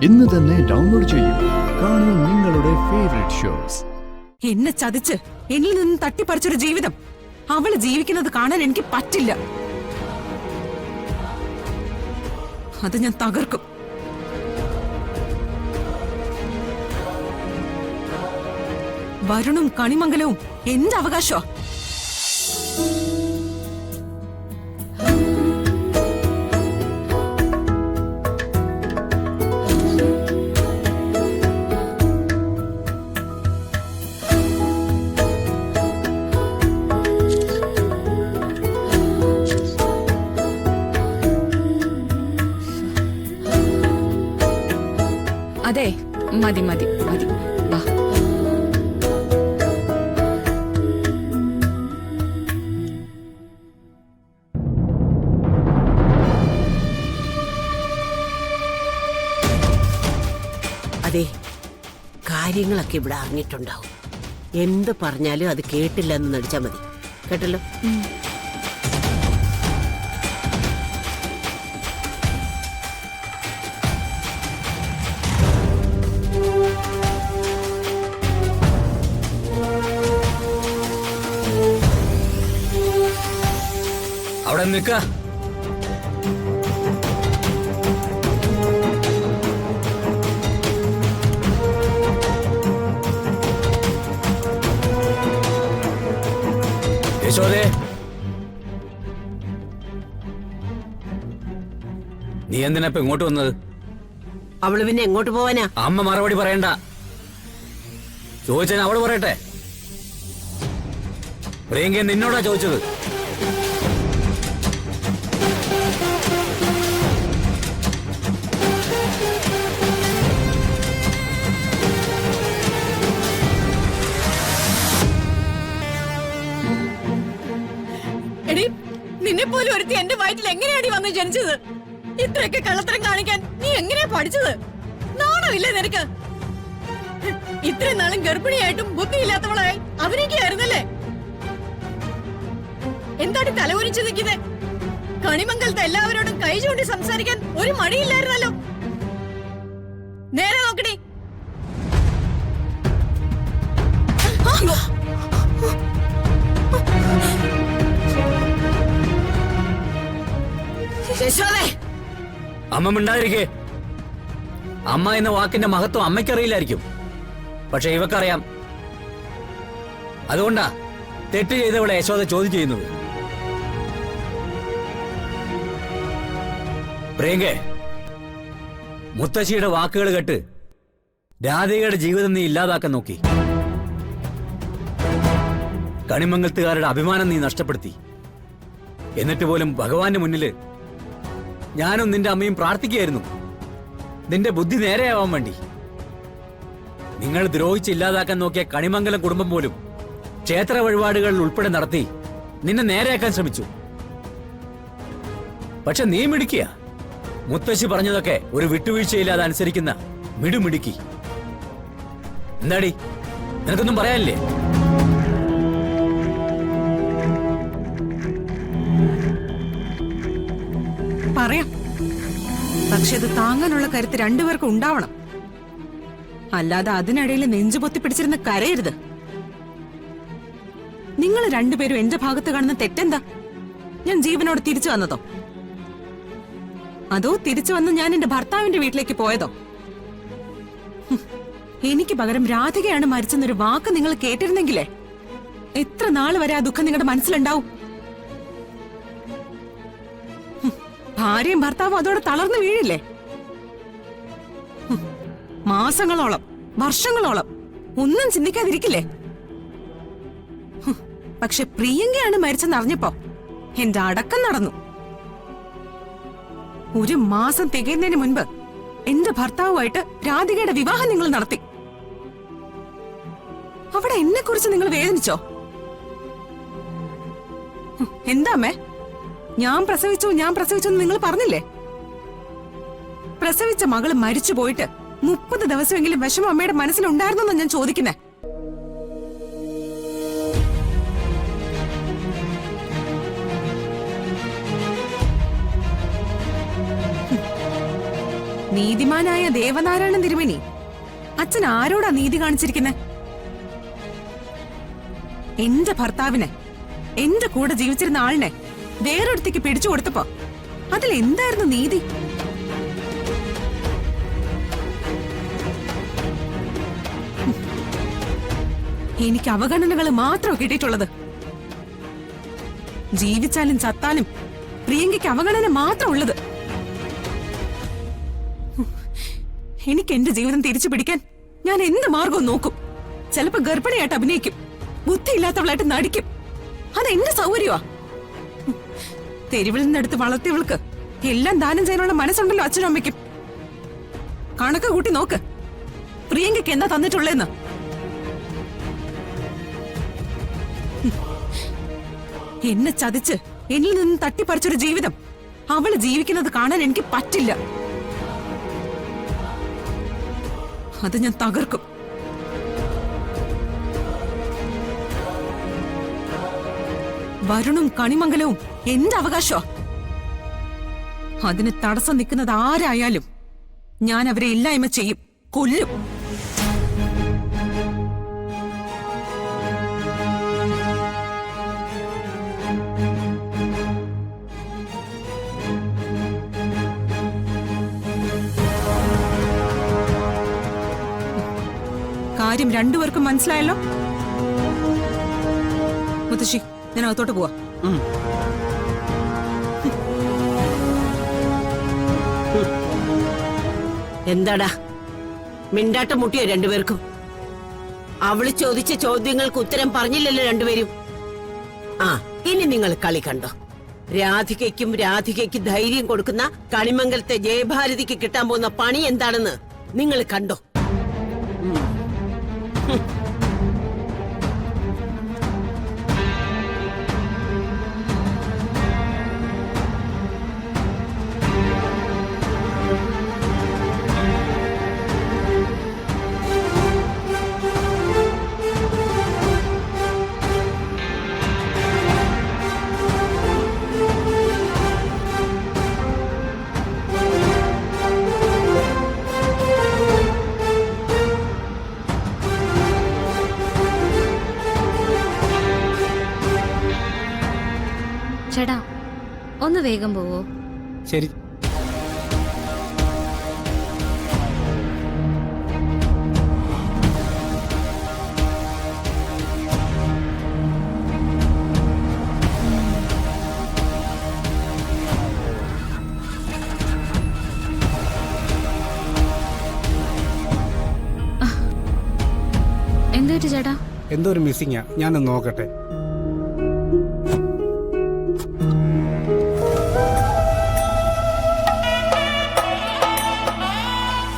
ഇന്ന് തന്നെ ഡൗൺലോഡ് ചെയ്യൂ. കാണൂ നിങ്ങളുടെ ഫേവറേറ്റ് ഷോസ്. എന്നെ ചതിച്ച് എന്നിൽ നിന്ന് തട്ടിപ്പറിച്ചൊരു ജീവിതം അവള് ജീവിക്കുന്നത് കാണാൻ എനിക്ക് പറ്റില്ല. അത് ഞാൻ തകർക്കും. വരുണും കണിമംഗലവും എന്റെ അവകാശമാ. അതെ, മതി മതി മതി, വാ. അതെ, കാര്യങ്ങളൊക്കെ ഇവിടെ അറിഞ്ഞിട്ടുണ്ടാവും. എന്ത് പറഞ്ഞാലും അത് കേട്ടില്ല എന്ന് നടിച്ചാൽ മതി. കേട്ടല്ലോ? അവിടെ നിൽക്ക. യശോദേ, നീ എന്തിനാ ഇപ്പൊ ഇങ്ങോട്ട് വന്നത്? അവള് പിന്നെ എങ്ങോട്ട് പോവാനാ? അമ്മ മറുപടി പറയണ്ട. ചോദിച്ചാൽ അവള് പറയട്ടെ. പ്രിയങ്ക നിന്നോടാ ചോദിച്ചത്. നിന്നെ പോലും ഒരുത്തി എന്റെ വയറ്റിൽ എങ്ങനെയാണ് വന്ന് ജനിച്ചത്? ഇത്രയൊക്കെ കള്ളത്തരം കാണിക്കാൻ നീ എങ്ങനെയാ പഠിച്ചത്? നാണമില്ലേ നിനക്ക്? ഇത്രയും നാളും ഗർഭിണിയായിട്ടും ബുദ്ധിയില്ലാത്തവളായി അഭിനയിക്കുകയായിരുന്നല്ലേ? എന്താണ് തലകുനിച്ച് നിൽക്കുന്നത്? കണിമംഗലത്തെ എല്ലാവരോടും കൈ ചൂണ്ടി സംസാരിക്കാൻ ഒരു മടിയില്ലായിരുന്നല്ലോ. നേരെ നോക്കണേ. അമ്മ മിണ്ടാതിരിക്കേ. അമ്മ എന്ന വാക്കിന്റെ മഹത്വം അമ്മയ്ക്കറിയില്ലായിരിക്കും, പക്ഷെ ഇവക്കറിയാം. അതുകൊണ്ടാ തെറ്റ് ചെയ്തവളെ യശോദ ചോദ്യം ചെയ്യുന്നത്. പ്രിയങ്കേ, മുത്തശ്ശിയുടെ വാക്കുകൾ കേട്ട് രാധികയുടെ ജീവിതം നീ ഇല്ലാതാക്കാൻ നോക്കി. കണിമംഗലത്തുകാരുടെ അഭിമാനം നീ നഷ്ടപ്പെടുത്തി. എന്നിട്ട് പോലും ഭഗവാന്റെ മുന്നില് ഞാനും നിന്റെ അമ്മയും പ്രാർത്ഥിക്കുകയായിരുന്നു നിന്റെ ബുദ്ധി നേരെയാവാൻ വേണ്ടി. നിങ്ങൾ ദ്രോഹിച്ച് ഇല്ലാതാക്കാൻ നോക്കിയ കണിമംഗലം കുടുംബം പോലും ക്ഷേത്ര വഴിപാടുകളിൽ ഉൾപ്പെടെ നടത്തി നിന്നെ നേരെയാക്കാൻ ശ്രമിച്ചു. പക്ഷെ നീ മിടുക്കിയ. മുത്തശ്ശി പറഞ്ഞതൊക്കെ ഒരു വിട്ടുവീഴ്ചയില്ലാതെ അനുസരിക്കുന്ന മിടുമിടുക്കി. എന്താടി, നിനക്കൊന്നും പറയാനില്ലേ? പറയാം, പക്ഷെ അത് താങ്ങാനുള്ള കരുത്ത് രണ്ടുപേർക്കും ഉണ്ടാവണം. അല്ലാതെ അതിനിടയിൽ നെഞ്ചു പൊത്തിപ്പിടിച്ചിരുന്ന് കരയരുത്. നിങ്ങൾ രണ്ടുപേരും എന്റെ ഭാഗത്ത് കാണുന്ന തെറ്റെന്താ? ഞാൻ ജീവനോട് തിരിച്ചു വന്നതോ, അതോ തിരിച്ചു വന്ന് ഞാൻ എന്റെ ഭർത്താവിന്റെ വീട്ടിലേക്ക് പോയതോ? എനിക്ക് പകരം രാധികയാണ് മരിച്ചെന്നൊരു വാക്ക് നിങ്ങൾ കേട്ടിരുന്നെങ്കിലേ എത്ര നാള് വരെ ആ ദുഃഖം നിങ്ങളുടെ മനസ്സിലുണ്ടാവും. ഭാര്യയും ഭർത്താവും അതോടെ തളർന്നു വീഴില്ലേ? മാസങ്ങളോളം, വർഷങ്ങളോളം ഒന്നും ചിന്തിക്കാതിരിക്കില്ലേ? പക്ഷെ പ്രിയങ്കയാണ് മരിച്ചെന്നറിഞ്ഞപ്പോ എന്റെ അടക്കം നടന്നു. ഒരു മാസം തികയുന്നതിന് മുൻപ് എന്റെ ഭർത്താവുമായിട്ട് രാധികയുടെ വിവാഹം നിങ്ങൾ നടത്തി. അവിടെ എന്നെ കുറിച്ച് നിങ്ങൾ വേദനിച്ചോ? എന്താമ്മേ, ഞാൻ പ്രസവിച്ചു എന്ന് നിങ്ങൾ പറഞ്ഞില്ലേ? പ്രസവിച്ച മകള് മരിച്ചു പോയിട്ട് 30 ദിവസമെങ്കിലും വിഷമം അമ്മയുടെ മനസ്സിലുണ്ടായിരുന്നോ ഞാൻ ചോദിക്കുന്നേ. നീതിമാനായ ദേവനാരായണൻ തിരുമേനി, അച്ഛൻ ആരോടാ നീതി കാണിച്ചിരിക്കുന്നെ? എന്റെ ഭർത്താവിനെ, എന്റെ കൂടെ ജീവിച്ചിരുന്ന ആളിനെ വേറൊരുത്തേക്ക് പിടിച്ചു കൊടുത്തപ്പോ അതിൽ എന്തായിരുന്നു നീതി? എനിക്ക് അവഗണനകൾ മാത്രം കിട്ടിയിട്ടുള്ളത്. ജീവിച്ചാലും ചത്താലും പ്രിയങ്കയ്ക്ക് അവഗണന മാത്രം ഉള്ളത്. എനിക്ക് എന്റെ ജീവിതം തിരിച്ചു പിടിക്കാൻ ഞാൻ എന്ത് മാർഗവും നോക്കും. ചിലപ്പോ ഗർഭിണിയായിട്ട് അഭിനയിക്കും, ബുദ്ധിയില്ലാത്തവളായിട്ട് നടിക്കും. അത് എന്റെ സൗകര്യമാ. തെരുവിൽ നിന്നെടുത്ത് വളർത്തിയവൾക്ക് എല്ലാം ദാനം ചെയ്യാനുള്ള മനസ്സുണ്ടല്ലോ അച്ഛനും അമ്മയ്ക്കും. കണക്ക് കൂട്ടി നോക്ക്, പ്രിയങ്കയ്ക്ക് എന്താ തന്നിട്ടുള്ളതെന്ന്. എന്നെ ചതിച്ച് എന്നിൽ നിന്ന് തട്ടിപ്പറിച്ചൊരു ജീവിതം അവള് ജീവിക്കുന്നത് കാണാൻ എനിക്ക് പറ്റില്ല. അത് ഞാൻ തകർക്കും. വരുണും കണിമംഗലവും എന്റെ അവകാശമാ. അതിന് തടസ്സം നിൽക്കുന്നത് ആരായാലും ഞാൻ അവരെ ഇല്ലായ്മ ചെയ്യും, കൊല്ലും. കാര്യം രണ്ടുപേർക്കും മനസ്സിലായല്ലോ. മുത്തശ്ശി, ഞാൻ അകത്തോട്ട് പോവാ. എന്താടാ മിണ്ടാട്ടം മുട്ടിയോ രണ്ടുപേർക്കും? അവള് ചോദിച്ച ചോദ്യങ്ങൾക്ക് ഉത്തരം പറഞ്ഞില്ലല്ലോ രണ്ടുപേരും. ആ, ഇനി നിങ്ങൾ കളി കണ്ടോ. രാധികയ്ക്ക് ധൈര്യം കൊടുക്കുന്ന കണിമംഗലത്തെ ജയഭാരതിക്ക് കിട്ടാൻ പോകുന്ന പണി എന്താണെന്ന് നിങ്ങൾ കണ്ടോ. ചേട്ടാ, ഒന്ന് വേഗം പോവോ? ശരി. എന്ത് പറ്റി ചേട്ടാ? എന്തോ ഒരു മിസ്സിങ്ങാ, ഞാനൊന്ന് നോക്കട്ടെ.